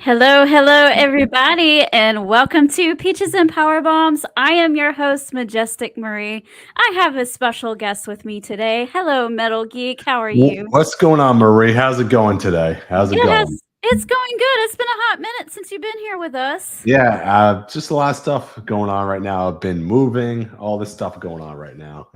Hello, hello, everybody, and welcome to Peaches and Power Bombs. I am your host, Majestic Marie. I have a special guest with me today. Hello, Metal Geek. How are you? What's going on, Marie? How's it going today? How's it It going? has. It's going good. It's been a hot minute since you've been here with us. Yeah, just a lot of stuff going on right now. I've been moving, all this stuff going on right now.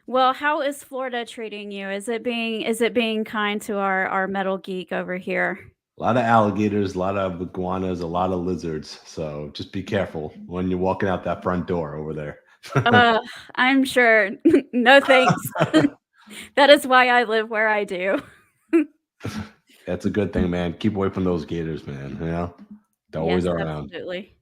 Well, how is Florida treating you? Is it being kind to our Metal Geek over here? A lot of alligators, a lot of iguanas, a lot of lizards. So just be careful when you're walking out that front door over there. Uh, I'm sure. No thanks. That is why I live where I do. That's a good thing, man. Keep away from those gators, man. They're always Yes, around. absolutely.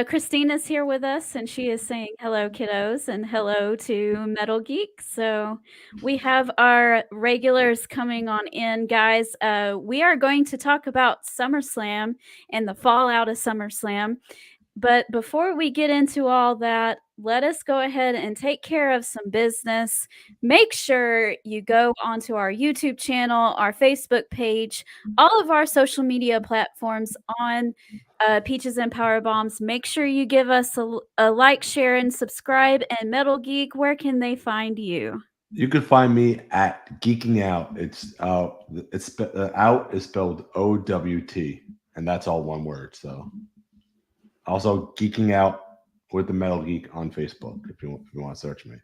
Christina's here with us, and she is saying hello, kiddos, and hello to Metal Geek. So we have our regulars coming on in, guys. We are going to talk about SummerSlam and the fallout of SummerSlam. But before we get into all that, let us go ahead and take care of some business. Make sure you go onto our YouTube channel, our Facebook page, all of our social media platforms on Peaches and Power Bombs. Make sure you give us a like, share, and subscribe. And Metal Geek, where can they find you? You can find me at Geeking Out. Out is spelled OWT, and that's all one word. So also Geeking Out with the Metal Geek on Facebook if you want to search me.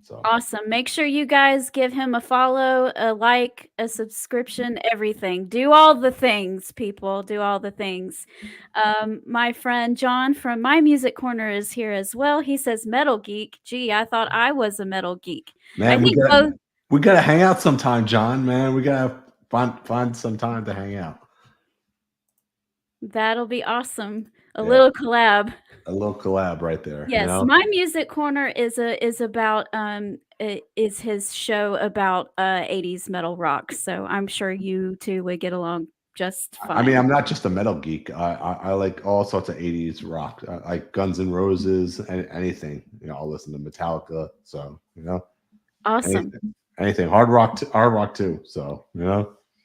So Awesome. Make sure you guys give him a follow, a like, a subscription, everything. Do all the things, people. Do all the things. My friend John from My Music Corner is here as well. He says Metal Geek. Gee, I thought I was a metal geek. I man, think both. we gotta hang out sometime, John. Man, we gotta find some time to hang out. That'll be awesome. A Yeah, little collab. a little collab right there. Yes, My Music Corner is about is his show about 80s metal rock. So I'm sure you two would get along just I mean, fine. I'm not just a metal geek. I like all sorts of '80s rock, like Guns N' Roses and anything. I'll listen to Metallica. So Awesome. anything hard rock too. So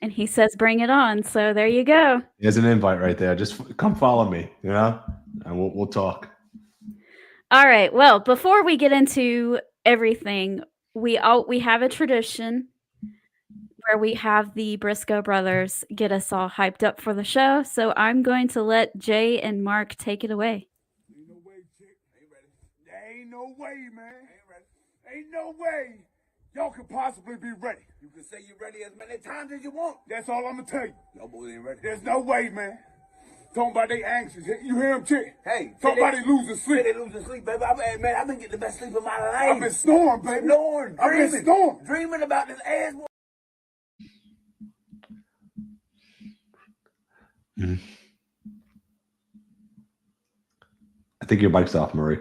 And he says, "Bring it on." So there you go. there's an invite right there. Just come follow me. And we'll talk. All right. Well, before we get into everything, we have a tradition where we have the Briscoe brothers get us all hyped up for the show. So I'm going to let Jay and Mark take it away. Ain't no way, chick. Ain't ready. There ain't no way, man. Ain't ready. Ain't no way y'all could possibly be ready. You can say you're ready as many times as you want. That's all I'm gonna tell you. Y'all boys ain't ready. There's no way, man. Talking about they anxious. You hear him, chick? Hey, somebody losing sleep. They losing sleep, baby. Man, I've been getting the best sleep of my life. I've been snoring, baby. Snoring, I've been snoring. dreaming about this ass. Mhm. I think your mic's off, Marie.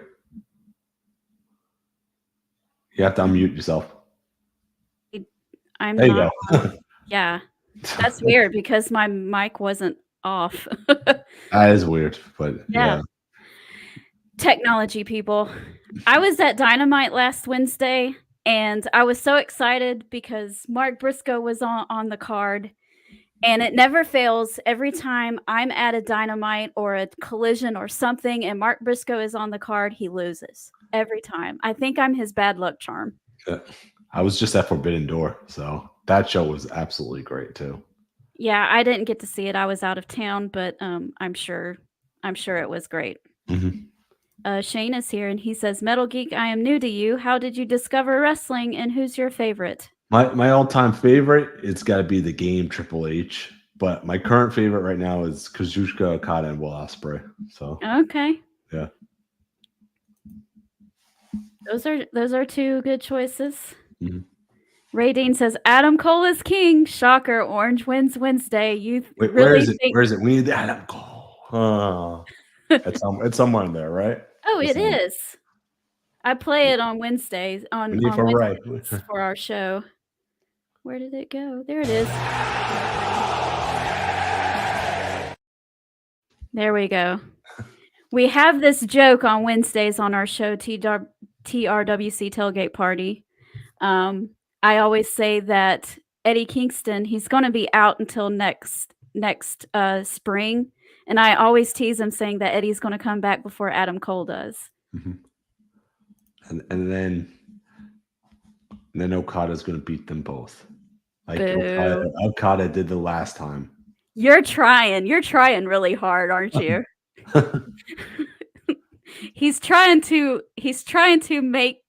You have to unmute yourself. I'm There you not. go. Yeah, that's weird because my mic wasn't off. That is weird, but yeah. Technology, people. I was at Dynamite last Wednesday, and I was so excited because Mark Briscoe was on the card. And it never fails. Every time I'm at a Dynamite or a Collision or something and Mark Briscoe is on the card, he loses. Every time. I think I'm his bad luck charm. I was just at Forbidden Door, so that show was absolutely great too. Yeah, I didn't get to see it. I was out of town, but I'm sure it was great. Shane is here and he says, Metal Geek, I am new to you. How did you discover wrestling and who's your favorite? My all-time favorite, it's got to be the game Triple H. But my current favorite right now is Kazuchika Okada and Will Ospreay. So Okay. yeah, Those are two good choices. Ray Dean says Adam Cole is king. Shocker. Orange wins Wednesday. You wait, really where is it? think? Where is it? We need the Adam Cole. It's somewhere in there, right? Oh, it is. I play it on Wednesdays on Wednesdays for our show. Where did it go? There it is. There we go. We have this joke on Wednesdays on our show, TRWC Tailgate Party. I always say that Eddie Kingston, he's going to be out until next spring. And I always tease him saying that Eddie's going to come back before Adam Cole does. Mm-hmm. And then Okada's going to beat them both. Like Okada did the last time. You're trying really hard, aren't you? He's trying to make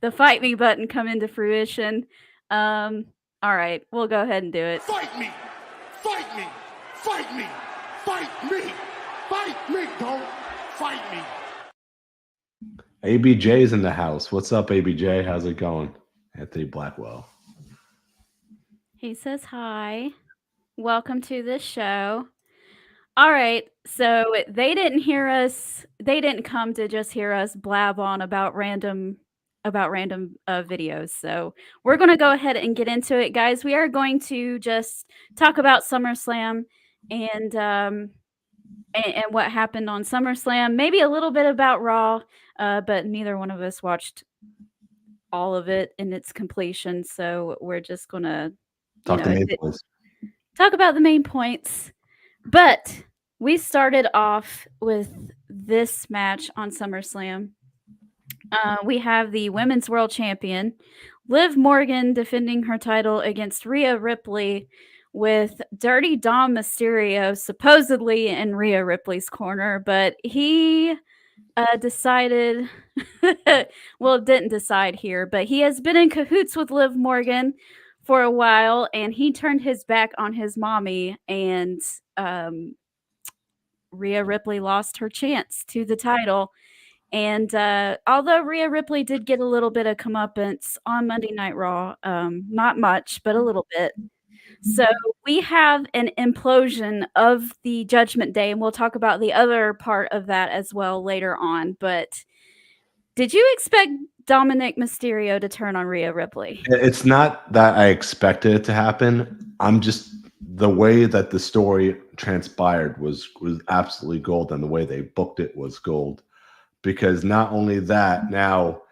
the fight me button come into fruition. All right, we'll go ahead and do it. Fight me! Fight me! Fight me! Fight me! Fight me! Don't fight me! ABJ's in the house. What's up, ABJ? How's it going? Anthony Blackwell. He says hi. Welcome to the show. All right, so they didn't hear us. They didn't come to just hear us blab on about random videos. So we're going to go ahead and get into it, guys. We are going to just talk about SummerSlam and what happened on SummerSlam. Maybe a little bit about Raw, but neither one of us watched all of it in its completion. So we're just going to talk about the main points. But we started off with this match on SummerSlam. We have the Women's World Champion, Liv Morgan, defending her title against Rhea Ripley, with Dirty Dom Mysterio supposedly in Rhea Ripley's corner, but he decided, well, didn't decide here, but he has been in cahoots with Liv Morgan for a while, and he turned his back on his mommy, and Rhea Ripley lost her chance to the title. And although Rhea Ripley did get a little bit of comeuppance on Monday Night Raw, not much, but a little bit. So we have an implosion of the Judgment Day, and we'll talk about the other part of that as well later on. But did you expect Dominic Mysterio to turn on Rhea Ripley? It's not that I expected it to happen. I'm just, the way that the story transpired was absolutely gold, and the way they booked it was gold. Because not only that, now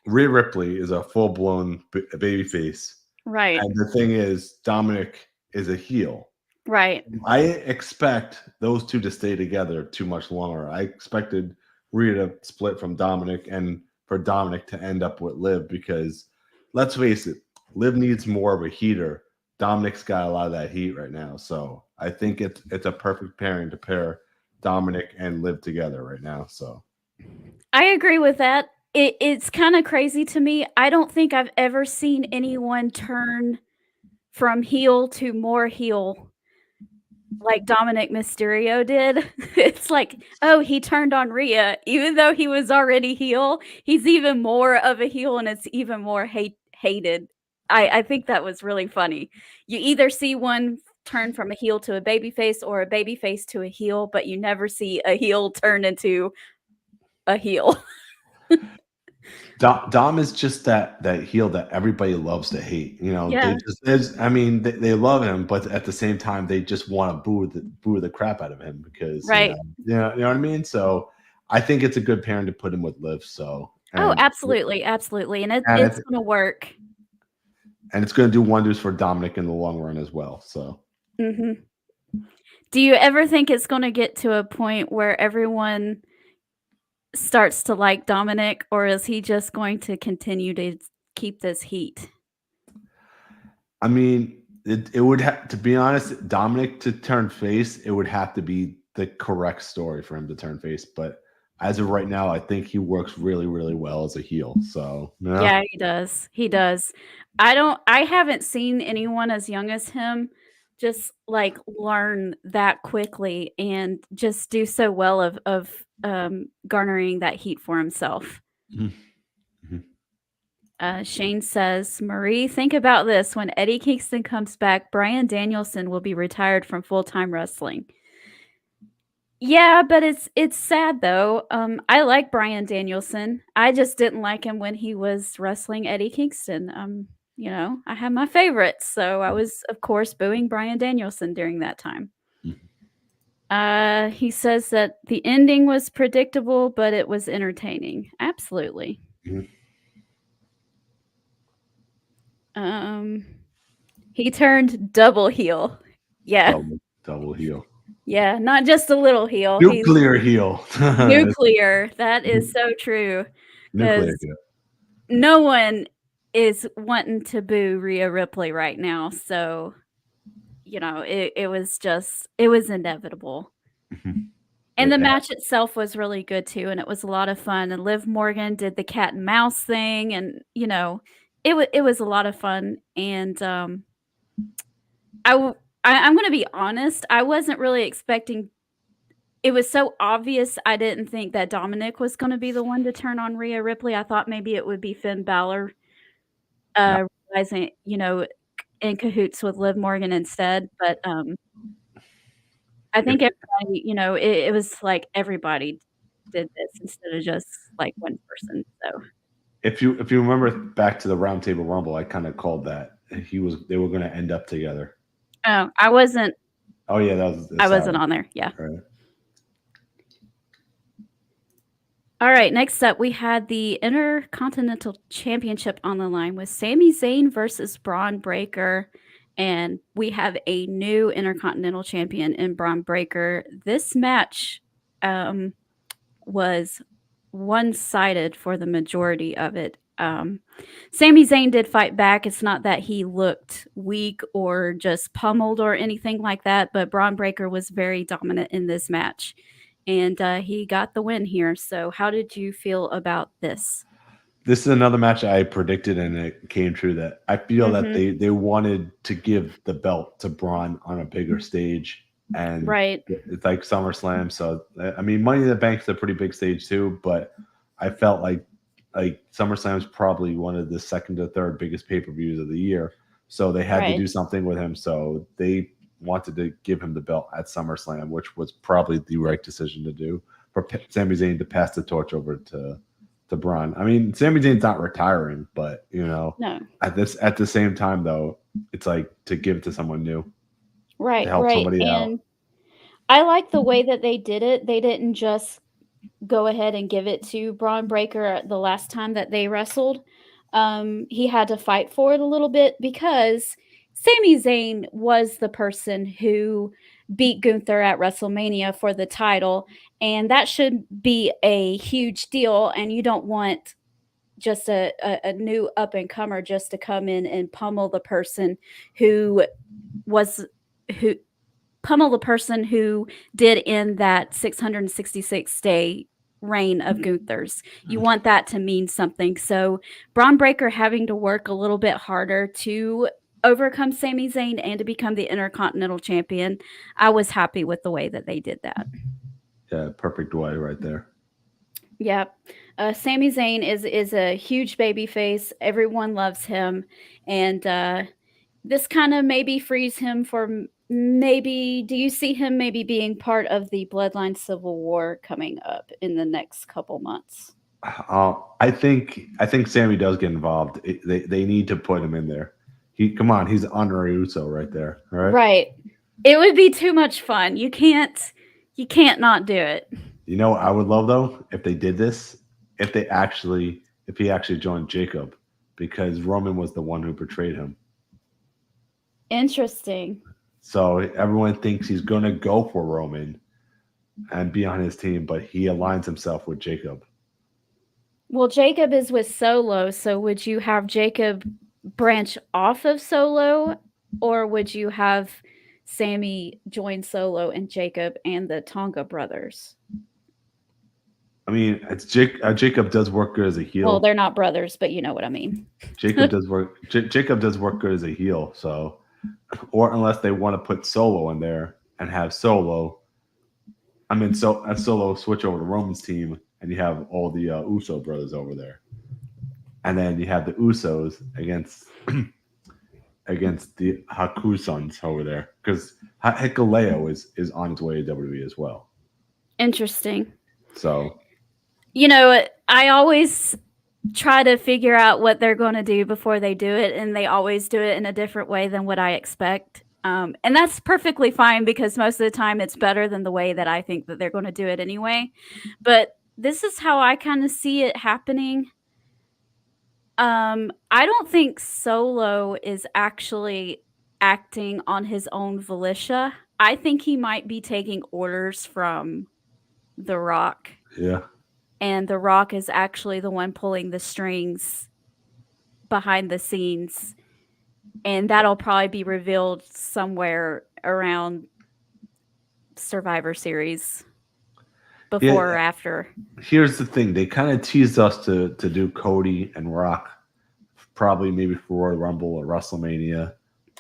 Rhea Ripley is a full-blown babyface. Right. And the thing is, Dominic is a heel. Right. I expect those two to stay together too much longer. I expected Rhea to split from Dominic and for Dominic to end up with Liv, because let's face it, Liv needs more of a heater. Dominic's got a lot of that heat right now. So I think it's a perfect pairing to pair Dominic and Liv together right now. So I agree with that. It's kind of crazy to me. I don't think I've ever seen anyone turn from heel to more heel like Dominic Mysterio did. It's like, oh, he turned on Rhea. Even though he was already heel, he's even more of a heel, and it's even more hated. I think that was really funny. You either see one turn from a heel to a babyface or a babyface to a heel, but you never see a heel turn into a heel. Dom is just that heel that everybody loves to hate. You know, Yeah. they love him, but at the same time, they just want to boo the crap out of him because, right. You know what I mean? So I think it's a good pairing to put him with Liv. So absolutely, absolutely, and it's going to work. And it's going to do wonders for Dominic in the long run as well. So, do you ever think it's going to get to a point where everyone starts to like Dominic, or is he just going to continue to keep this heat? I mean, it would have to be honest, Dominic to turn face, it would have to be the correct story for him to turn face. But as of right now, I think he works really, really well as a heel. So yeah, he does. He does. I haven't seen anyone as young as him just like learn that quickly and just do so well of garnering that heat for himself. Shane says, Marie, think about this. When Eddie Kingston comes back, Bryan Danielson will be retired from full-time wrestling. Yeah, but it's sad though. I like Bryan Danielson. I just didn't like him when he was wrestling Eddie Kingston. You know, I have my favorites, so I was, of course, booing Bryan Danielson during that time. He says that the ending was predictable, but it was entertaining. Absolutely. He turned double heel. Yeah. Double heel. Yeah, not just a little heel. He's Nuclear heel. nuclear. That is so true. Nuclear 'Cause heel. no one is wanting to boo Rhea Ripley right now, so, it was inevitable. And the It- match itself was really good too, and it was a lot of fun, and Liv Morgan did the cat and mouse thing, and, it was a lot of fun, and, I'm gonna be honest, I wasn't really expecting it was so obvious, I didn't think that Dominic was gonna be the one to turn on Rhea Ripley. I thought maybe it would be Finn Balor, no, realizing, in cahoots with Liv Morgan instead, but, I if think everybody, it was like everybody did this instead of just, like, one person, so if you remember back to the Roundtable Rumble, I kind of called that they were going to end up together. Oh, I wasn't Oh yeah, I that's wasn't Sarah. on there, yeah. Right. Alright, next up, we had the Intercontinental Championship on the line with Sami Zayn versus Braun Breaker, and we have a new Intercontinental Champion in Braun Breaker. This match, was one-sided for the majority of it. Sami Zayn did fight back. It's not that he looked weak or just pummeled or anything like that, but Braun Breaker was very dominant in this match, and he got the win here. So, how did you feel about this? This is another match I predicted, and it came true that I feel that Mhm. they wanted to give the belt to Braun on a bigger stage, and Right. it's like SummerSlam. So I mean, Money in the Bank's a pretty big stage too, but I felt like SummerSlam is probably one of the second to third biggest pay-per-views of the year. So they had to Right. do something with him. So they wanted to give him the belt at SummerSlam, which was probably the right decision to do for Sami Zayn to pass the torch over to Braun. I mean, Sami Zayn's not retiring, but No. at the same time though, it's like to give it to someone new to Right, help right, somebody out. and I like the way that they did it. They didn't just go ahead and give it to Braun Breaker the last time that they wrestled. He had to fight for it a little bit because Sami Zayn was the person who beat Gunther at WrestleMania for the title, and that should be a huge deal, and you don't want just a new up and comer just to come in and pummel the person who was who pummel the person who did in that 666-day reign of Gunther's. You want that to mean something. So Braun Breaker having to work a little bit harder to overcome Sami Zayn and to become the Intercontinental Champion, I was happy with the way that they did that. Yeah, perfect way right there. Yep. Sami Zayn is a huge baby face. Everyone loves him, and this kind of maybe frees him for maybe. Do you see him maybe being part of the Bloodline Civil War coming up in the next couple months? I think Sammy does get involved. They need to put him in there. Come on, he's honorary Uso right there. All right. Right. It would be too much fun. You can't not do it. You know what I would love though if they did this, if he actually joined Jacob, because Roman was the one who betrayed him. Interesting. So everyone thinks he's gonna go for Roman and be on his team, but he aligns himself with Jacob. Well, Jacob is with Solo, so would you have Jacob branch off of Solo, or would you have Sammy join Solo and Jacob and the Tonga brothers? I mean, it's Jacob does work good as a Well, heel. they're not brothers, but you know what I mean. Jacob does work good as a heel. So, or unless they want to put Solo in there and have Solo. I mean, Solo switch over to Roman's team, and you have all the Uso brothers over there, and then you have the Usos against the Hakusons over there, because Hikuleo is on his way to WWE as well. Interesting. So I always try to figure out what they're going to do before they do it, and they always do it in a different way than what I expect. And that's perfectly fine because most of the time it's better than the way that I think that they're going to do it anyway. But this is how I kind of see it happening. I don't think Solo is actually acting on his own volition. I think he might be taking orders from The Rock. Yeah. And The Rock is actually the one pulling the strings behind the scenes. And that'll probably be revealed somewhere around Survivor Series, before or after. Here's the thing. They kind of teased us to do Cody and Rock probably maybe for Royal Rumble or WrestleMania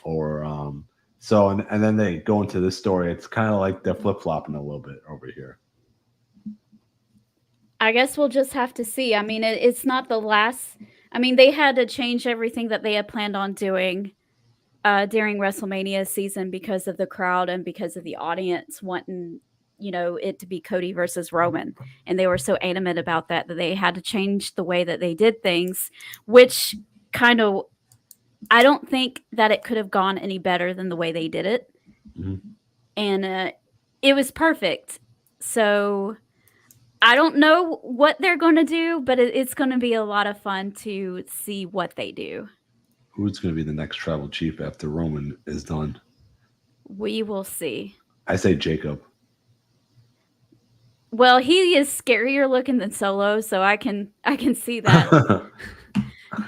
or so and then they go into this story. It's kind of like they're flip-flopping a little bit over here. I guess we'll just have to see. I mean, it's not the last. I mean, they had to change everything that they had planned on doing during WrestleMania season because of the crowd and because of the audience wanting, it to be Cody versus Roman. And they were so adamant about that they had to change the way that they did things, which kind of, I don't think that it could have gone any better than the way they did it. Mm-hmm. And it was perfect. So I don't know what they're going to do, but it's going to be a lot of fun to see what they do. Who's going to be the next tribal chief after Roman is done? We will see. I say Jacob. Well, he is scarier looking than Solo, so I can see that.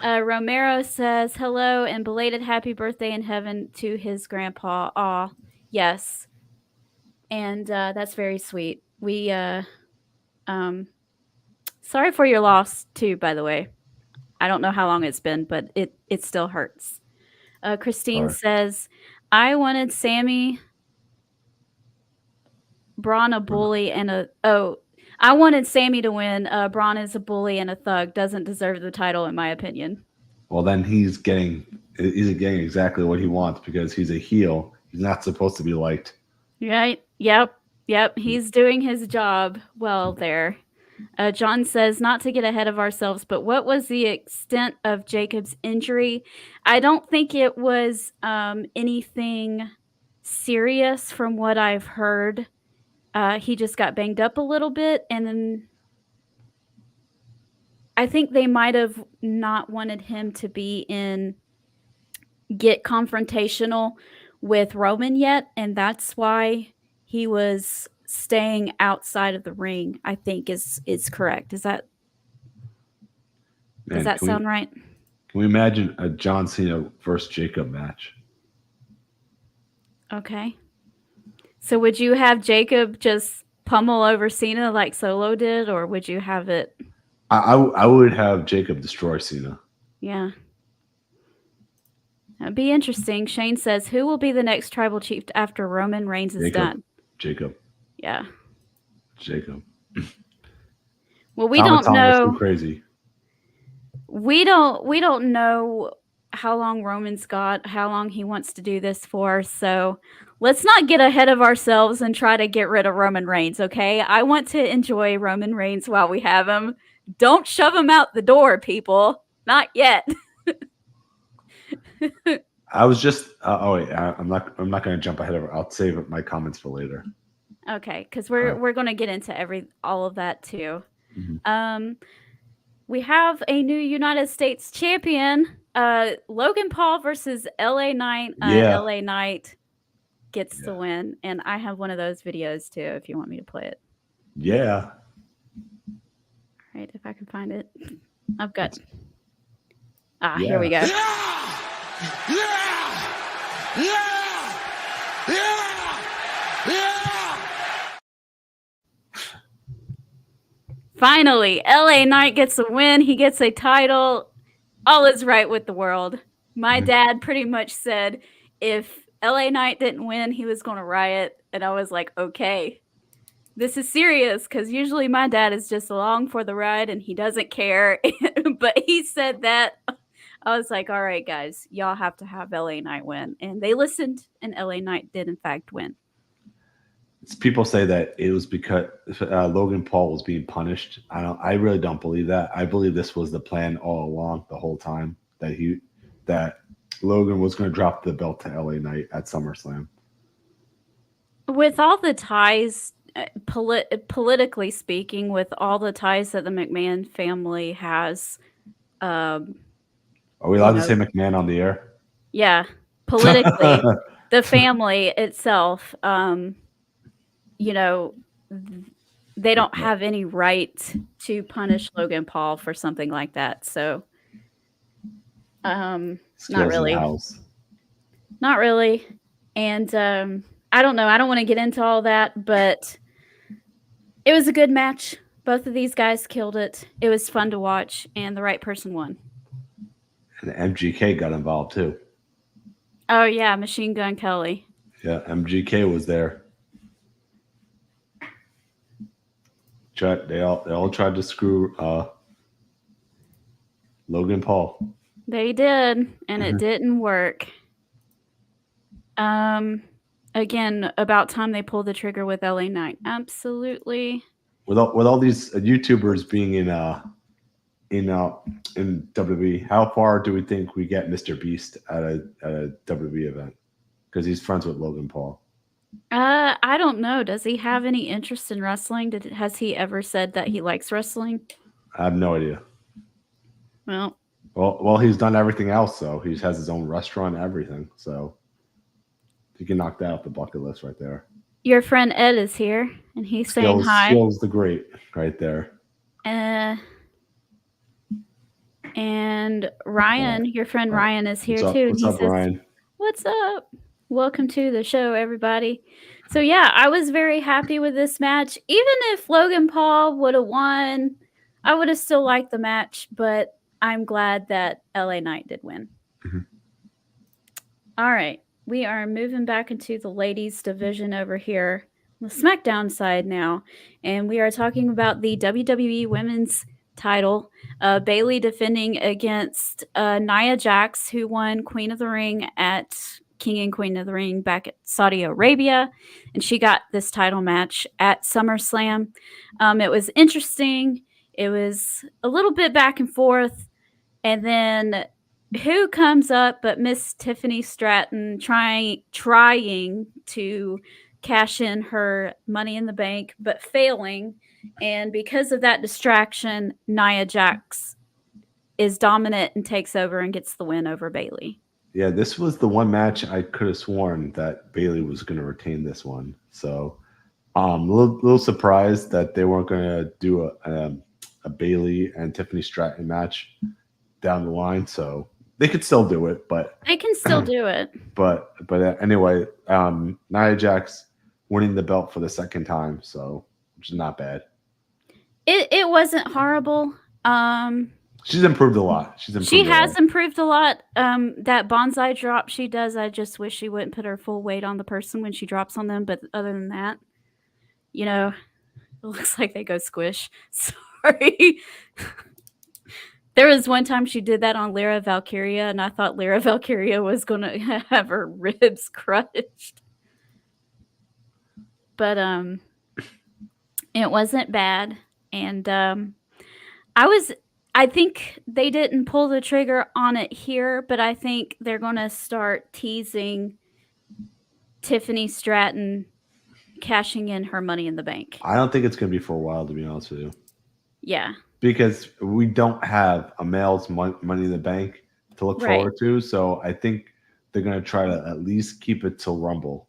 Romero says hello and belated happy birthday in heaven to his grandpa. Aw, yes, and that's very sweet. We sorry for your loss too, by the way. I don't know how long it's been, but it still hurts. Christine says, I wanted Sammy, Braun a bully and I wanted Sammy to win. Braun is a bully and a thug. Doesn't deserve the title, in my opinion. Well, then he's getting exactly what he wants because he's a heel. He's not supposed to be liked. Right? Yep. He's doing his job well there. John says, not to get ahead of ourselves, but what was the extent of Jacob's injury? I don't think it was anything serious from what I've heard. He just got banged up a little bit, and then I think they might have not wanted him to get confrontational with Roman yet, and that's why he was staying outside of the ring, I think is correct. Does that sound right? Can we imagine a John Cena versus Jacob match? Okay. So would you have Jacob just pummel over Cena like Solo did, or would you have it? I would have Jacob destroy Cena. Yeah. That'd be interesting. Shane says, who will be the next tribal chief after Roman Reigns is done? Jacob. Yeah. Jacob. Well, we don't know. Crazy. We don't know how long Roman's got, how long he wants to do this for. So let's not get ahead of ourselves and try to get rid of Roman Reigns, okay? I want to enjoy Roman Reigns while we have him. Don't shove him out the door, people. Not yet. I was just I'm not going to jump ahead of it. I'll save my comments for later. Okay, because we're going to get into all of that too. Mm-hmm. We have a new United States champion, Logan Paul versus LA Knight. LA Knight gets the win, and I have one of those videos too. If you want me to play it. Yeah. All right, if I can find it, I've got. Here we go. Finally, LA Knight gets a win. He gets a title. All is right with the world. My dad pretty much said if LA Knight didn't win, he was going to riot. And I was like, okay, this is serious, because usually my dad is just along for the ride and he doesn't care. But he said that. I was like, all right, guys, y'all have to have LA Knight win. And they listened, and LA Knight did, in fact, win. People say that it was because Logan Paul was being punished. I really don't believe that. I believe this was the plan all along, the whole time, that Logan was going to drop the belt to LA Knight at SummerSlam. With all the ties, politically speaking, with all the ties that the McMahon family has, are we allowed to say McMahon on the air? Yeah. politically, the family itself, you know, they don't have any right to punish Logan Paul for something like that. So, not Skills in the really. house. Not really. And I don't know. I don't want to get into all that, but it was a good match. Both of these guys killed it. It was fun to watch, and the right person won. And MGK got involved too. Oh yeah, Machine Gun Kelly. Yeah, MGK was there. They all tried to screw Logan Paul. They did, and it didn't work. Again, about time they pulled the trigger with LA Knight. Absolutely. With all these YouTubers being in WWE, how far do we think we get Mr. Beast at a WWE event? Because he's friends with Logan Paul. I don't know. Does he have any interest in wrestling? Has he ever said that he likes wrestling? I have no idea. Well, he's done everything else, so he has his own restaurant, everything. So he can knock that off the bucket list right there. Your friend Ed is here, and he's saying hi. Skills the Great, right there. And Ryan, your friend Ryan is here too. What's up, Ryan? What's up? Welcome to the show, everybody. So yeah, I was very happy with this match. Even if Logan Paul would have won, I would have still liked the match, but I'm glad that LA Knight did win. All right. We are moving back into the ladies division over here, the SmackDown side now, and we are talking about the WWE Women's title. Bayley defending against Nia Jax, who won Queen of the Ring at King and Queen of the Ring back at Saudi Arabia, and she got this title match at SummerSlam. It was interesting. It was a little bit back and forth, and then who comes up but Miss Tiffany Stratton trying to cash in her Money in the Bank, but failing. And because of that distraction, Nia Jax is dominant and takes over and gets the win over Bayley. Yeah, this was the one match I could have sworn that Bayley was going to retain this one. So a little surprised that they weren't going to do a Bayley and Tiffany Stratton match down the line. So they could still do it, but they can still do it. But anyway, Nia Jax winning the belt for the second time, so which is not bad. It wasn't horrible. She's improved a lot. She has improved a lot. That bonsai drop she does, I just wish she wouldn't put her full weight on the person when she drops on them. But other than that, it looks like they go squish. Sorry. There was one time she did that on Lyra Valkyria, and I thought Lyra Valkyria was going to have her ribs crushed. But it wasn't bad. And I think they didn't pull the trigger on it here, but I think they're going to start teasing Tiffany Stratton cashing in her Money in the Bank. I don't think it's going to be for a while, to be honest with you. Yeah. Because we don't have a male's Money in the Bank to look forward to, so I think they're going to try to at least keep it till Rumble.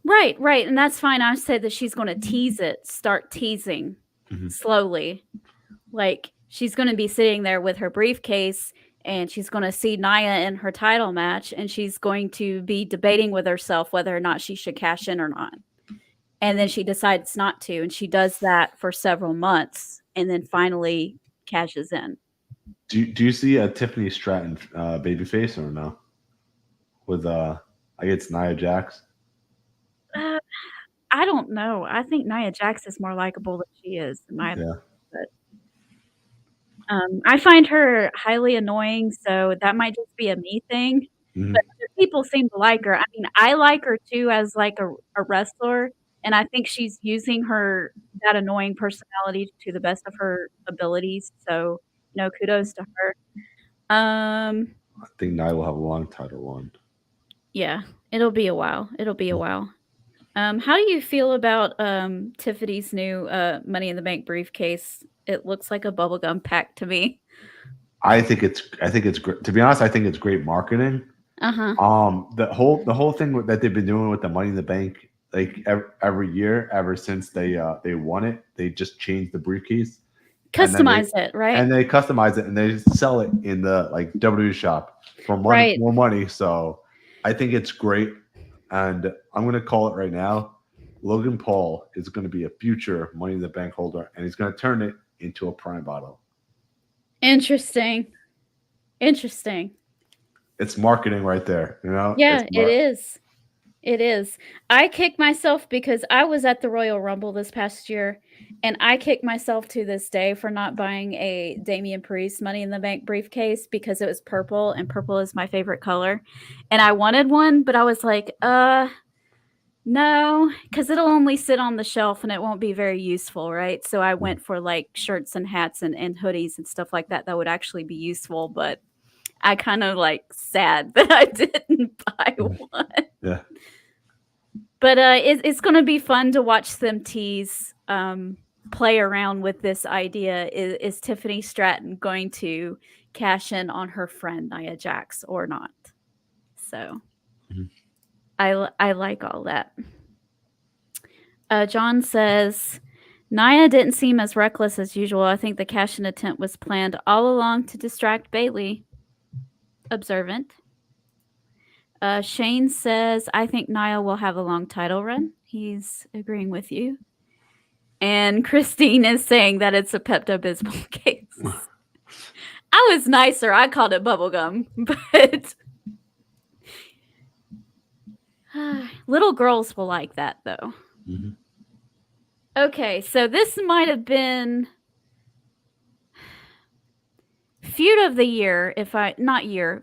Right, and that's fine. I said that she's going to tease it, start teasing slowly. Like, she's going to be sitting there with her briefcase, and she's going to see Nia in her title match, and she's going to be debating with herself whether or not she should cash in or not. And then she decides not to, and she does that for several months, and then finally cashes in. Do you see a Tiffany Stratton babyface or no? With I guess Nia Jax. I don't know. I think Nia Jax is more likable than she is. But I find her highly annoying, so that might just be a me thing. But other people seem to like her. I mean, I like her too as like a wrestler, and I think she's using that annoying personality to the best of her abilities. So, kudos to her. I think Nia will have a long title run. Yeah, it'll be a while. How do you feel about Tiffany's new Money in the Bank briefcase? It looks like a bubblegum pack to me. I think it's great. To be honest, I think it's great marketing. Uh-huh. The whole thing that they've been doing with the Money in the Bank, like every year, ever since they won it, they just changed the briefcase, and then Customize it, right? they customize it and they sell it in the like WWE shop for Right. more money. So I think it's great, and I'm gonna call it right now. Logan Paul is going to be a future Money in the Bank holder, and he's going to turn it into a prime bottle. Interesting. Interesting. It's marketing right there, you know. Yeah, it is. It is. I kick myself because I was at the Royal Rumble this past year, and I kick myself to this day for not buying a Damian Priest Money in the Bank briefcase because it was purple, and purple is my favorite color. And I wanted one, but I was like, no, because it'll only sit on the shelf and it won't be very useful, right? So I went for like shirts and hats and hoodies and stuff like that would actually be useful, but I kind of like sad that I didn't buy one. Yeah. But it's going to be fun to watch them tease, play around with this idea. Is Tiffany Stratton going to cash in on her friend Nia Jax or not? So I like all that. John says, Nia didn't seem as reckless as usual. I think the cash-in attempt was planned all along to distract Bayley. Observant. Shane says, I think Nia will have a long title run. He's agreeing with you. And Christine is saying that it's a Pepto-Bismol case. I was nicer. I called it bubblegum. But little girls will like that, though. Mm-hmm. Okay, so this might have been feud of the year,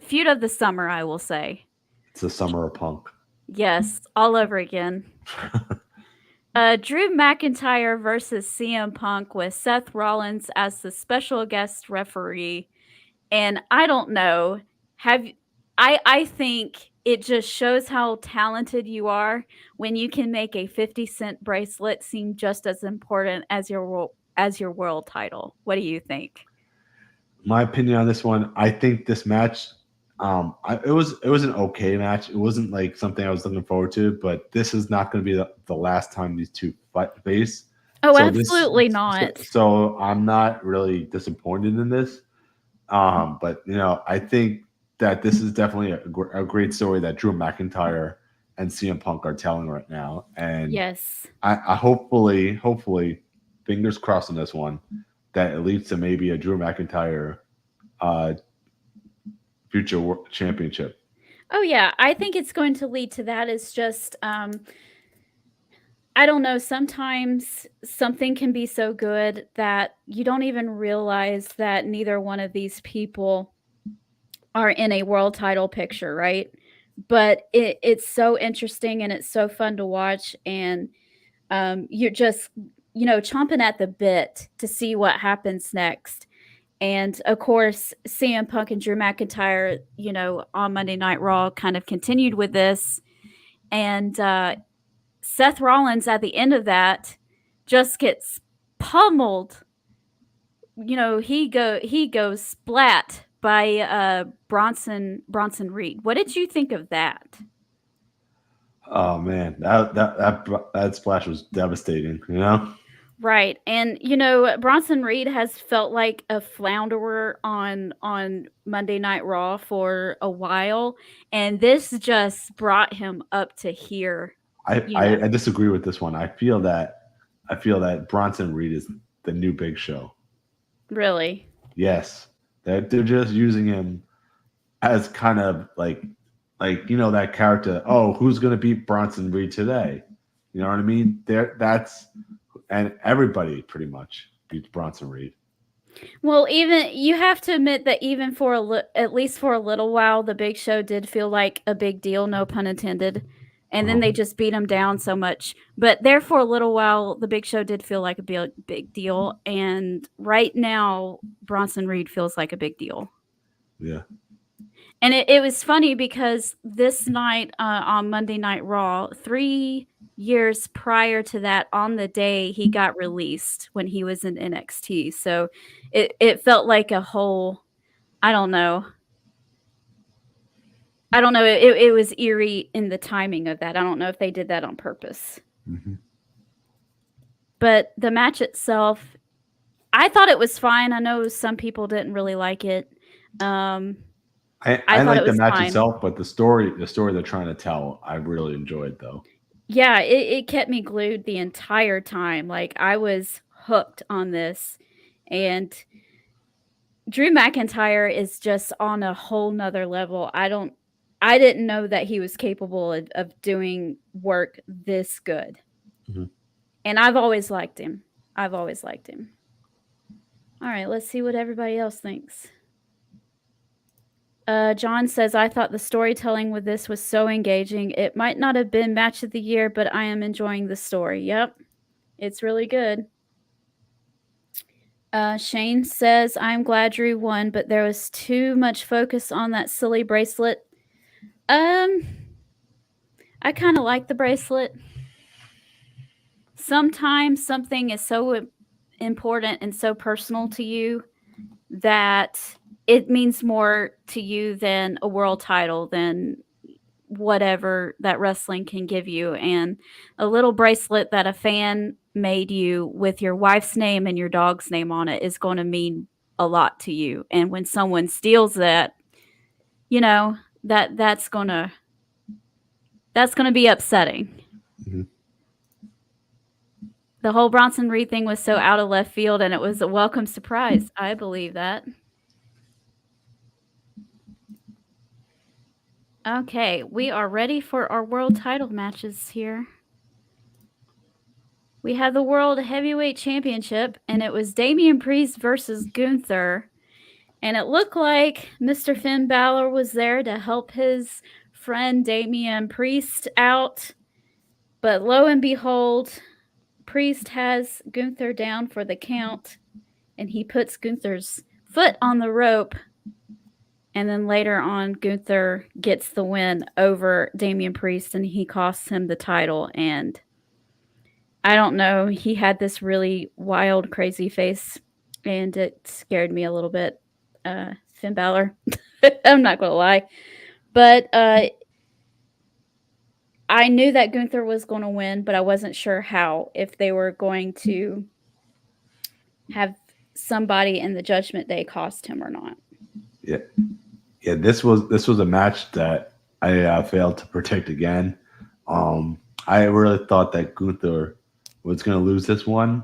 feud of the summer, I will say. It's the summer of punk. Yes, all over again. Drew McIntyre versus CM Punk with Seth Rollins as the special guest referee. And I don't know, I think it just shows how talented you are when you can make a 50-cent bracelet seem just as important as your world title. What do you think? My opinion on this one, I think this match, it was an okay match. It wasn't like something I was looking forward to, but this is not going to be the last time these two face. Oh, so absolutely not. So I'm not really disappointed in this. But I think that this is definitely a great story that Drew McIntyre and CM Punk are telling right now. And yes, I hopefully, fingers crossed on this one, that it leads to maybe a Drew McIntyre future championship. Oh yeah, I think it's going to lead to that. It's just I don't know, sometimes something can be so good that you don't even realize that neither one of these people are in a world title picture, right? But it's so interesting and it's so fun to watch, and you're just chomping at the bit to see what happens next. And of course, CM Punk and Drew McIntyre, on Monday Night Raw kind of continued with this. And Seth Rollins at the end of that just gets pummeled. He goes splat by Bronson Reed. What did you think of that? Oh man, that splash was devastating, Right. And Bronson Reed has felt like a flounderer on Monday Night Raw for a while, and this just brought him up to here. I disagree with this one. I feel that Bronson Reed is the new Big Show. Really? Yes. That they're just using him as kind of like that character. Oh, who's gonna beat Bronson Reed today? You know what I mean? And everybody pretty much beats Bronson Reed. Well, even you have to admit that even for at least for a little while, the Big Show did feel like a big deal, no pun intended. And then they just beat him down so much. But there for a little while, the Big Show did feel like a big deal. And right now, Bronson Reed feels like a big deal. Yeah. And it was funny because this night on Monday Night Raw, 3 years prior to that, on the day he got released when he was in NXT. So it felt like a whole, I don't know. I don't know. It was eerie in the timing of that. I don't know if they did that on purpose. Mm-hmm. But the match itself, I thought it was fine. I know some people didn't really like it. I I thought it like the was match fine. itself, but the story they're trying to tell, I really enjoyed though. Yeah, it kept me glued the entire time. Like I was hooked on this. And Drew McIntyre is just on a whole nother level. I didn't know that he was capable of doing work this good. Mhm. And I've always liked him. I've always liked him. All right, let's see what everybody else thinks. John says, I thought the storytelling with this was so engaging. It might not have been match of the year, but I am enjoying the story. Yep, it's really good. Shane says, I'm glad Drew won, but there was too much focus on that silly bracelet. I kind of like the bracelet. Sometimes something is so important and so personal to you that it means more to you than a world title, than whatever that wrestling can give you. And a little bracelet that a fan made you with your wife's name and your dog's name on it is going to mean a lot to you. And when someone steals that, you know, that's going to be upsetting. Mhm. The whole Bronson Reed thing was so out of left field, and it was a welcome surprise. I believe that. Okay, we are ready for our world title matches here. We have the World Heavyweight Championship, and it was Damian Priest versus Gunther. And it looked like Mr. Finn Balor was there to help his friend Damian Priest out. But lo and behold, Priest has Gunther down for the count, and he puts Gunther's foot on the rope. And then later on, Gunther gets the win over Damian Priest, and he costs him the title. And I don't know, he had this really wild, crazy face, and it scared me a little bit. Finn Balor, I'm not gonna lie, but I knew that Gunther was going to win, but I wasn't sure how. If they were going to have somebody in the Judgment Day cost him or not. Yeah, yeah. This was a match that I failed to predict again. I really thought that Gunther was going to lose this one,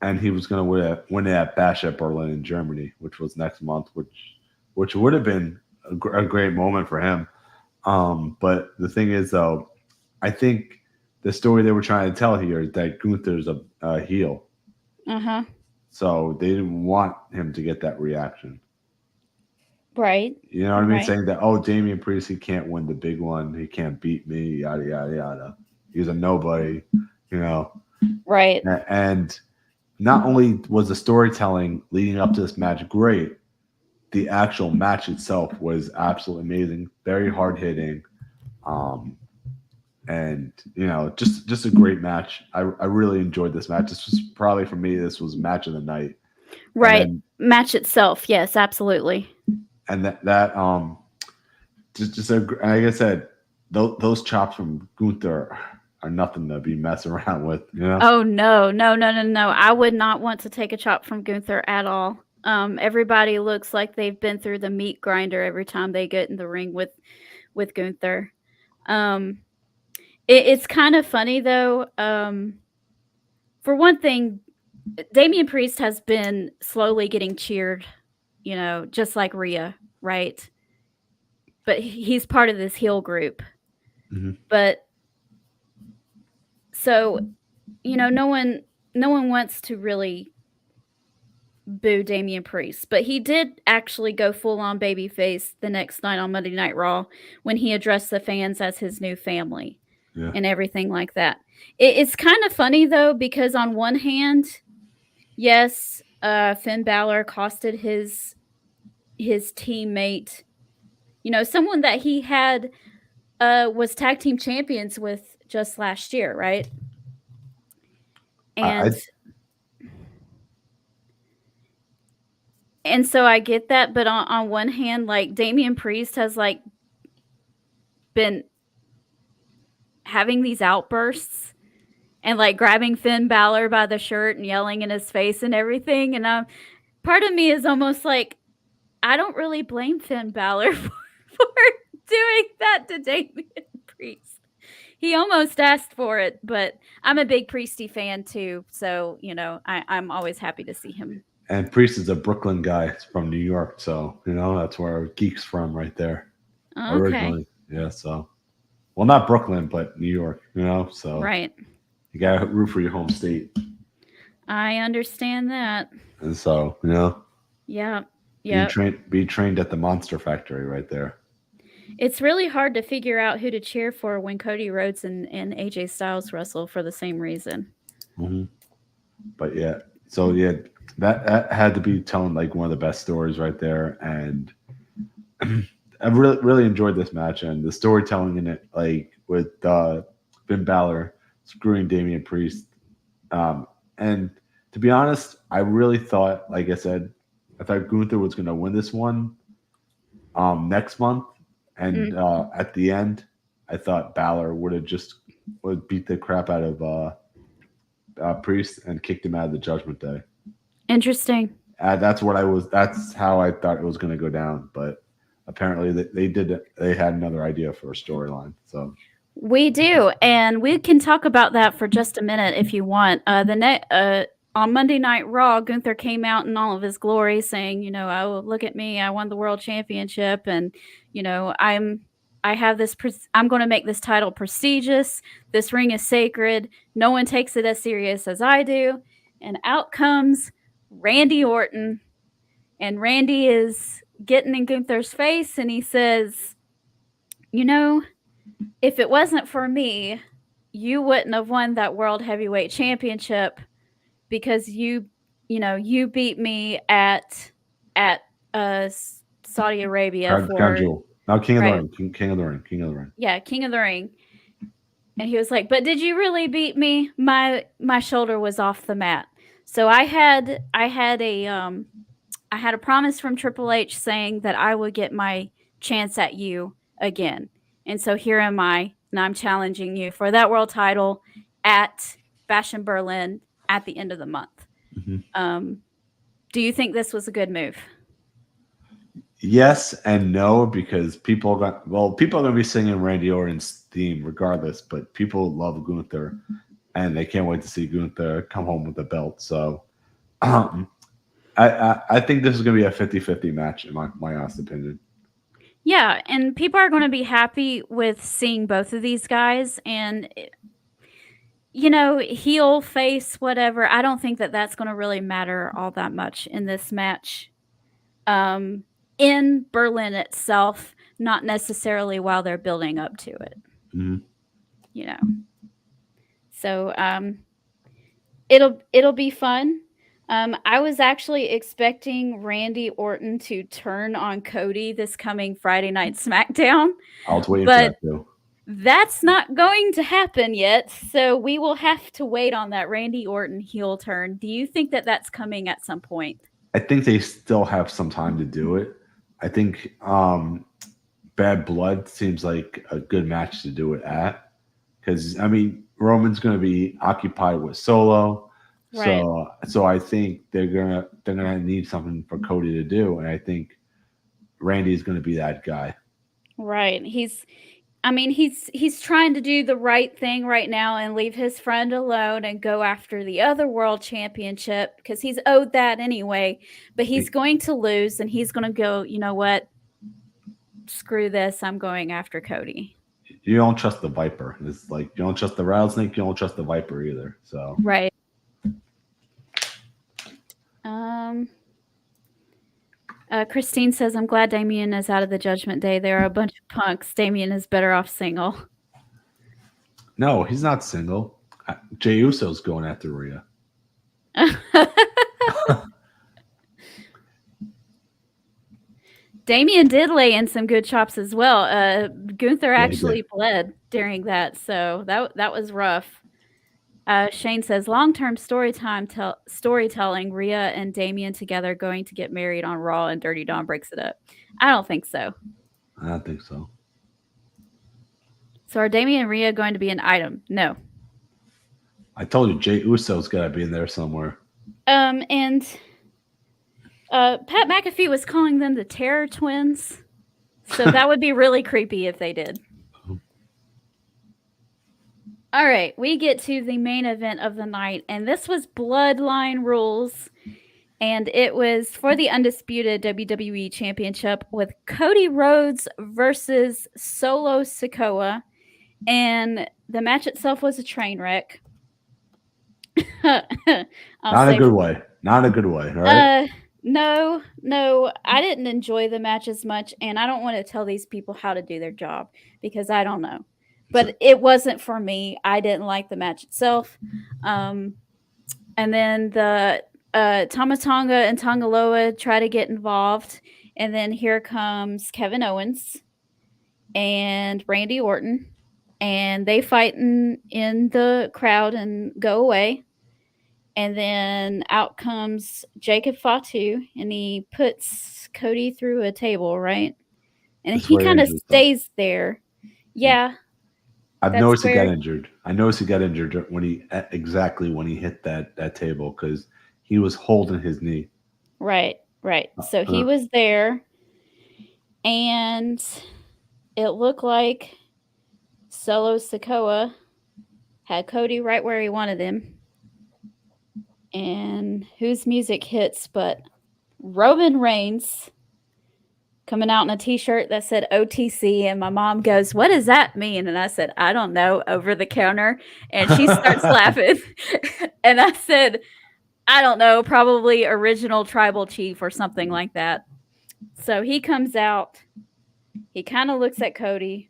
and he was going to win it at Bash at Berlin in Germany, which was next month, which would have been a great moment for him. But the thing is, though, I think the story they were trying to tell here is that Gunther's a heel, so they didn't want him to get that reaction. Right. You know what I mean? Right. Saying that, oh, Damian Priest, he can't win the big one. He can't beat me, yada, yada, yada. He's a nobody, you know. Right. And not only was the storytelling leading up to this match great, the actual match itself was absolutely amazing, very hard hitting. And you know, just a great match. I really enjoyed this match. This was probably, for me, this was match of the night. Right. Match itself, yes, absolutely. And that just like I said, those chops from Gunther are nothing to be messing around with, you know. Oh no. I would not want to take a chop from Gunther at all. Everybody looks like they've been through the meat grinder every time they get in the ring with Gunther. It's kind of funny though. For one thing, Damian Priest has been slowly getting cheered, you know, just like Rhea, right? But he's part of this heel group. Mm-hmm. But so, you know, no one wants to really boo Damian Priest, but he did actually go full on babyface the next night on Monday Night Raw when he addressed the fans as his new family. Yeah. And everything like that. It's kind of funny though, because on one hand, yes, Finn Balor costed his teammate, you know, someone that he had was tag team champions with just last year, right? And so I get that, but on one hand, like Damian Priest has like been having these outbursts and like grabbing Finn Balor by the shirt and yelling in his face and everything. And part of me is almost like, I don't really blame Finn Balor for doing that to Damian Priest. He almost asked for it, but I'm a big Priesty fan too. So, I'm always happy to see him. And Priest is a Brooklyn guy from New York. So, that's where Geek's from right there. Okay. Originally. Yeah. So, well, not Brooklyn, but New York, so. Right. You got to root for your home state. I understand that. And so, Yeah. Be trained at the Monster Factory right there. It's really hard to figure out who to cheer for when Cody Rhodes and AJ Styles wrestle for the same reason. Mm-hmm. But yeah, so yeah, that had to be telling like one of the best stories right there, and I really enjoyed this match and the storytelling in it, like with Finn Balor screwing Damian Priest, and to be honest, I really thought, like I said, I thought Gunther was going to win this one next month. And at the end, I thought Balor would beat the crap out of Priest and kicked him out of the Judgment Day. Interesting. That's how I thought it was going to go down. But apparently they had another idea for a storyline. So we do, and we can talk about that for just a minute if you want. On Monday Night Raw, Gunther came out in all of his glory saying, oh, look at me, I won the world championship, and I'm going to make this title prestigious. This ring is sacred. No one takes it as serious as I do. And out comes Randy Orton, and Randy is getting in Gunther's face, and he says, if it wasn't for me, you wouldn't have won that world heavyweight championship, because you beat me at Saudi Arabia King of the Ring. Yeah, King of the Ring. And he was like, "But did you really beat me? My shoulder was off the mat." So I had a promise from Triple H saying that I would get my chance at you again. And so here am I, and I'm challenging you for that world title at Bash in Berlin at the end of the month. Mm-hmm. Do you think this was a good move? Yes and no, because people are going to be singing Randy Orton's theme regardless, but people love Gunther, and they can't wait to see Gunther come home with the belt. So I think this is going to be a 50-50 match, in my honest opinion. Yeah, and people are going to be happy with seeing both of these guys, and heel, face, whatever. I don't think that that's going to really matter all that much in this match. In Berlin itself, not necessarily while they're building up to it. Mm-hmm. So it'll be fun. I was actually expecting Randy Orton to turn on Cody this coming Friday Night SmackDown. I was waiting for that too. That's not going to happen yet, so we will have to wait on that Randy Orton heel turn. Do you think that that's coming at some point? I think they still have some time to do it. I think Bad Blood seems like a good match to do it at, because Roman's going to be occupied with Solo, right. So I think they're gonna need something for Cody to do, and I think Randy's going to be that guy. Right. He's trying to do the right thing right now and leave his friend alone and go after the other world championship, because he's owed that anyway. But he's going to lose, and he's going to go, you know what? Screw this. I'm going after Cody. You don't trust the Viper. It's like you don't trust the rattlesnake. You don't trust the Viper either. So right. Christine says, I'm glad Damian is out of the Judgment Day. There are a bunch of punks. Damian is better off single. No, he's not single. Jey Uso's going after Rhea. Damian did lay in some good chops as well. Gunther actually bled during that, so that was rough. Shane says, long-term storytelling, Rhea and Damian together going to get married on Raw, and Dirty Dawn breaks it up. I don't think so. I don't think so. So are Damien and Rhea going to be an item? No. I told you, Jay Uso's got to be in there somewhere. And Pat McAfee was calling them the Terror Twins. So that would be really creepy if they did. All right, we get to the main event of the night, and this was Bloodline Rules, and it was for the undisputed WWE Championship with Cody Rhodes versus Solo Sikoa, and the match itself was a train wreck. Not a good way. Not a good way, right? No, I didn't enjoy the match as much, and I don't want to tell these people how to do their job because I don't know. But it wasn't for me. I didn't like the match itself. And then the Tama Tonga and Tongaloa try to get involved, and then here comes Kevin Owens and Randy Orton, and they fight in the crowd and go away. And then out comes Jacob Fatu, and he puts Cody through a table, right? And That's he where he kind of injured stays there. Yeah. I've That's noticed he got where- injured. I noticed he got injured when he hit that table because he was holding his knee. Right. So he was there, and it looked like Solo Sikoa had Cody right where he wanted him. And whose music hits but Roman Reigns coming out in a t-shirt that said OTC, and my mom goes, "What does that mean?" And I said, "I don't know, over the counter." And she starts laughing. And I said, "I don't know, probably original tribal chief or something like that." So he comes out, he kind of looks at Cody,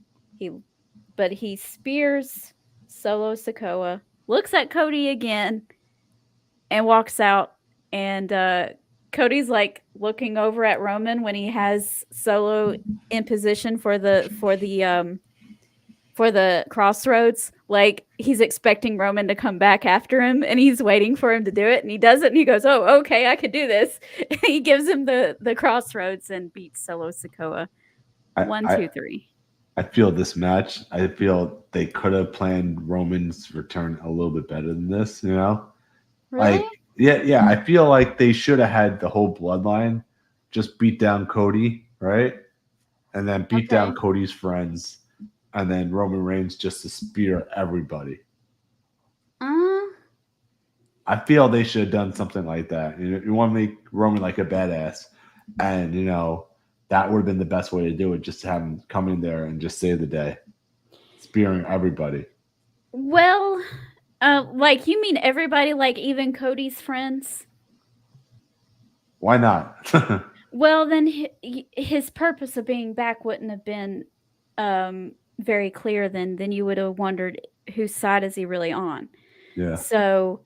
but he spears Solo Sikoa, looks at Cody again, and walks out. And Cody's like looking over at Roman when he has Solo in position for the crossroads. Like he's expecting Roman to come back after him, and he's waiting for him to do it, and he does it, and he goes, "Oh, okay, I could do this." He gives him the crossroads and beats Solo Sikoa. 1, 2, 3. I feel this match. I feel they could have planned Roman's return a little bit better than this. You know, Really? like yeah. I feel like they should have had the whole bloodline just beat down Cody, right, and then beat down Cody's friends, and then Roman Reigns just to spear everybody. I feel they should have done something like that. You want to make Roman like a badass, and that would have been the best way to do it. Just to have him come in there and just save the day, spearing everybody. Well, like you mean everybody, like even Cody's friends? Why not? Well, then his purpose of being back wouldn't have been very clear. Then you would have wondered whose side is he really on. Yeah. So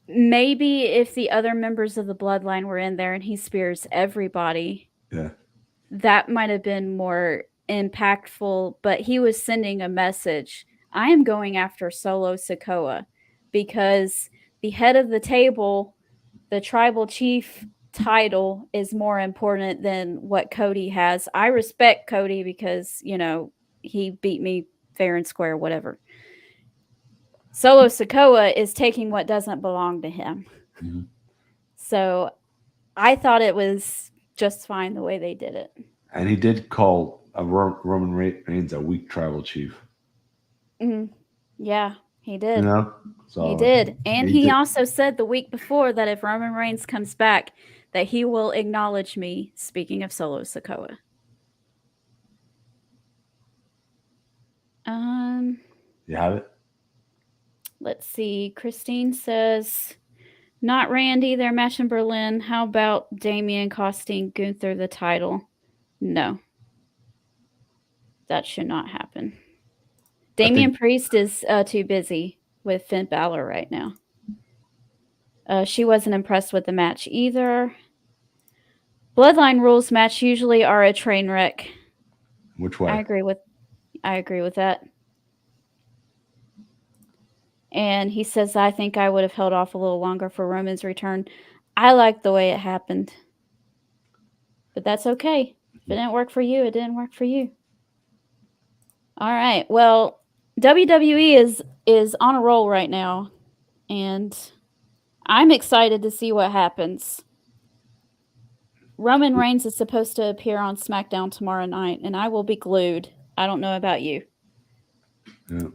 maybe if the other members of the bloodline were in there and he spears everybody, that might have been more impactful. But he was sending a message: I am going after Solo Sikoa because the head of the table, the tribal chief title, is more important than what Cody has. I respect Cody because, he beat me fair and square, whatever. Solo Sikoa is taking what doesn't belong to him. Mm-hmm. So I thought it was just fine the way they did it. And he did call Roman Reigns a weak tribal chief. Yeah, he did. So he did. And he also said the week before that if Roman Reigns comes back, that he will acknowledge me, speaking of Solo Sikoa. You have it? Let's see. Christine says, not Randy, their match in Berlin. How about Damien costing Gunther the title? No. That should not happen. Damian Priest is too busy with Finn Balor right now. She wasn't impressed with the match either. Bloodline rules match usually are a train wreck. Which way? I agree with that. And he says, I think I would have held off a little longer for Roman's return. I like the way it happened. But that's okay. If it didn't work for you, it didn't work for you. All right. Well, WWE is on a roll right now, and I'm excited to see what happens. Roman Reigns is supposed to appear on SmackDown tomorrow night, and I will be glued. I don't know about you. Yeah.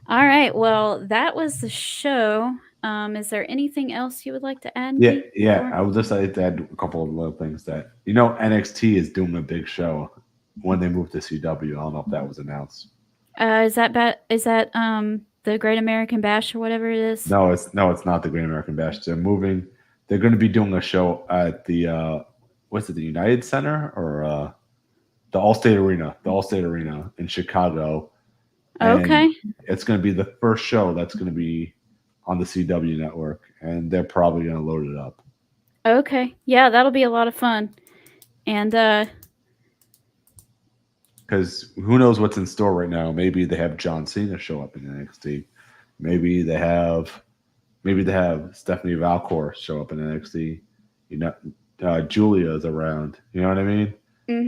All right. Well, that was the show. Is there anything else you would like to add? Yeah, Geek, yeah. before- I would just like to add a couple of little things that NXT is doing a big show when they move to CW. I don't know if that was announced. Is that the Great American Bash or whatever it is? No, it's not the Great American Bash. They're moving. They're going to be doing a show at the what's it, the United Center or the Allstate Arena, in Chicago. And Okay. it's going to be the first show that's going to be on the CW network, and they're probably going to load it up. Okay. Yeah, that'll be a lot of fun. And Because who knows what's in store right now? Maybe they have John Cena show up in NXT. Maybe they have Stephanie Valcor show up in NXT. Julia's around. You know what I mean?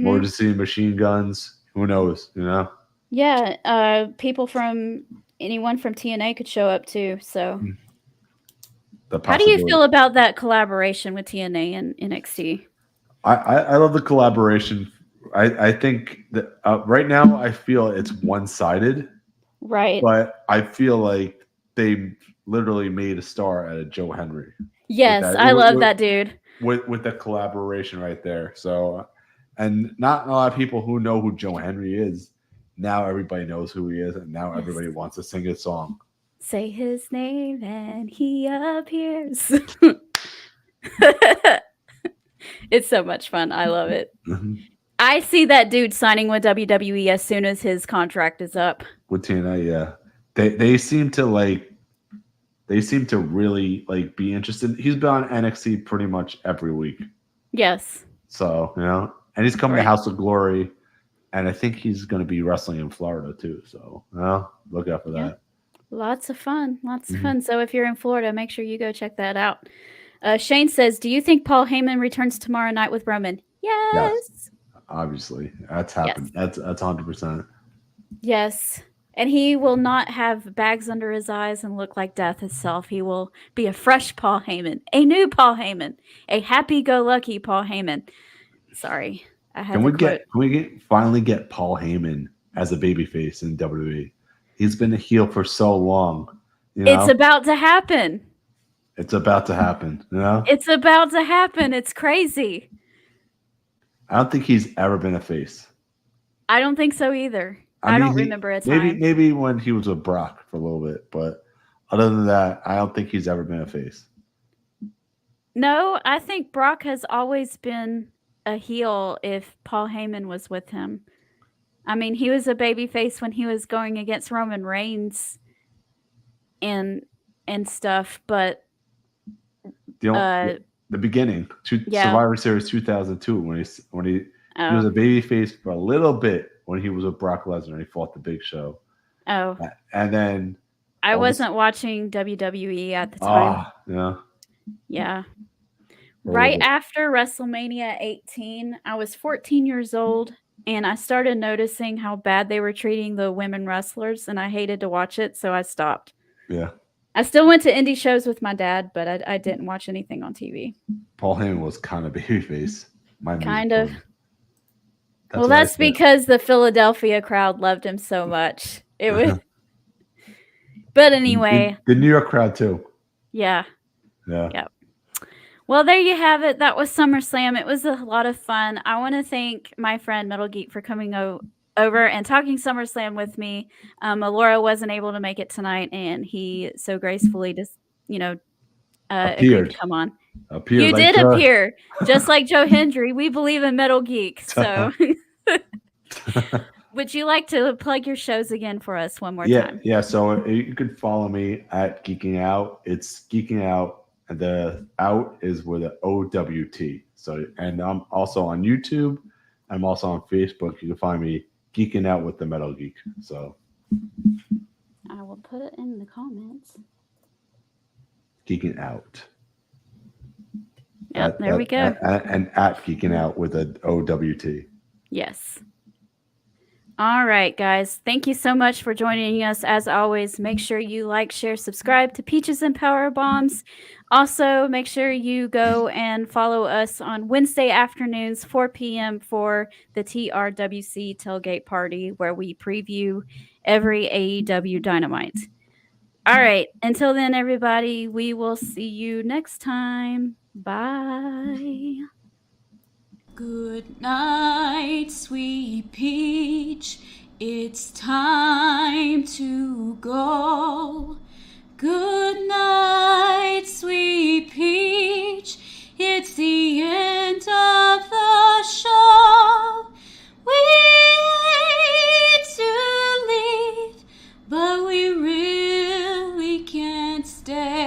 More to see machine guns. Who knows? Yeah, anyone from TNA could show up too. So, how do you feel about that collaboration with TNA and NXT? I love the collaboration. I think that right now I feel it's one-sided. Right. But I feel like they literally made a star out of Joe Henry. Yes, I love that dude. With the collaboration right there. So, and not a lot of people who know who Joe Henry is. Now everybody knows who he is, and now everybody wants to sing his song. Say his name and he appears. It's so much fun. I love it. I see that dude signing with WWE as soon as his contract is up. With TNA, yeah. They seem to really be interested. He's been on NXT pretty much every week. Yes. So, and he's coming to House of Glory, and I think he's going to be wrestling in Florida too. So, look out for that. Lots of fun. So if you're in Florida, make sure you go check that out. Shane says, do you think Paul Heyman returns tomorrow night with Roman? Yes. Obviously. That's happened. Yes. That's 100%. Yes. And he will not have bags under his eyes and look like death itself. He will be a fresh Paul Heyman, a new Paul Heyman, a happy-go-lucky Paul Heyman. Sorry, I had to quote. Can we finally get Paul Heyman as a babyface in WWE? He's been a heel for so long. It's about to happen. It's about to happen. It's about to happen. It's crazy. I don't think he's ever been a face. I don't think so either. I don't remember a time. Maybe when he was with Brock for a little bit, but other than that, I don't think he's ever been a face. No, I think Brock has always been a heel if Paul Heyman was with him. I mean, he was a babyface when he was going against Roman Reigns and stuff, but the beginning, Survivor Series 2002, when he was a babyface for a little bit when he was with Brock Lesnar. He fought the Big Show. Oh, and then I wasn't watching WWE at the time. Yeah. Right after WrestleMania 18, I was 14 years old, and I started noticing how bad they were treating the women wrestlers, and I hated to watch it, so I stopped. Yeah. I still went to indie shows with my dad, but I didn't watch anything on TV. Paul Heyman was kind of babyface. Kind of. Well, that's because the Philadelphia crowd loved him so much. It was. But anyway. The New York crowd too. Yeah. Yeah. Yeah. Well, there you have it. That was SummerSlam. It was a lot of fun. I want to thank my friend Metal Geek for coming over and talking SummerSlam with me. Laura wasn't able to make it tonight, and he so gracefully just, agreed to come on. You did appear, just like Joe Hendry. We believe in Metal Geek. So, would you like to plug your shows again for us one more time? Yeah. So you can follow me at Geeking Out. It's Geeking Out. And the out is with an OWT. So, and I'm also on YouTube. I'm also on Facebook. You can find me Geeking Out with the Metal Geek. So I will put it in the comments. Geeking Out. Yeah, there we go. And at Geeking Out with an OWT. Yes. All right, guys. Thank you so much for joining us. As always, make sure you like, share, subscribe to Peaches and Power Bombs. Also, make sure you go and follow us on Wednesday afternoons, 4 p.m. for the TRWC tailgate party, where we preview every AEW Dynamite. All right. Until then, everybody, we will see you next time. Bye. Good night, sweet peach. It's time to go. Good night, sweet peach. It's the end of the show. We hate to leave, but we really can't stay.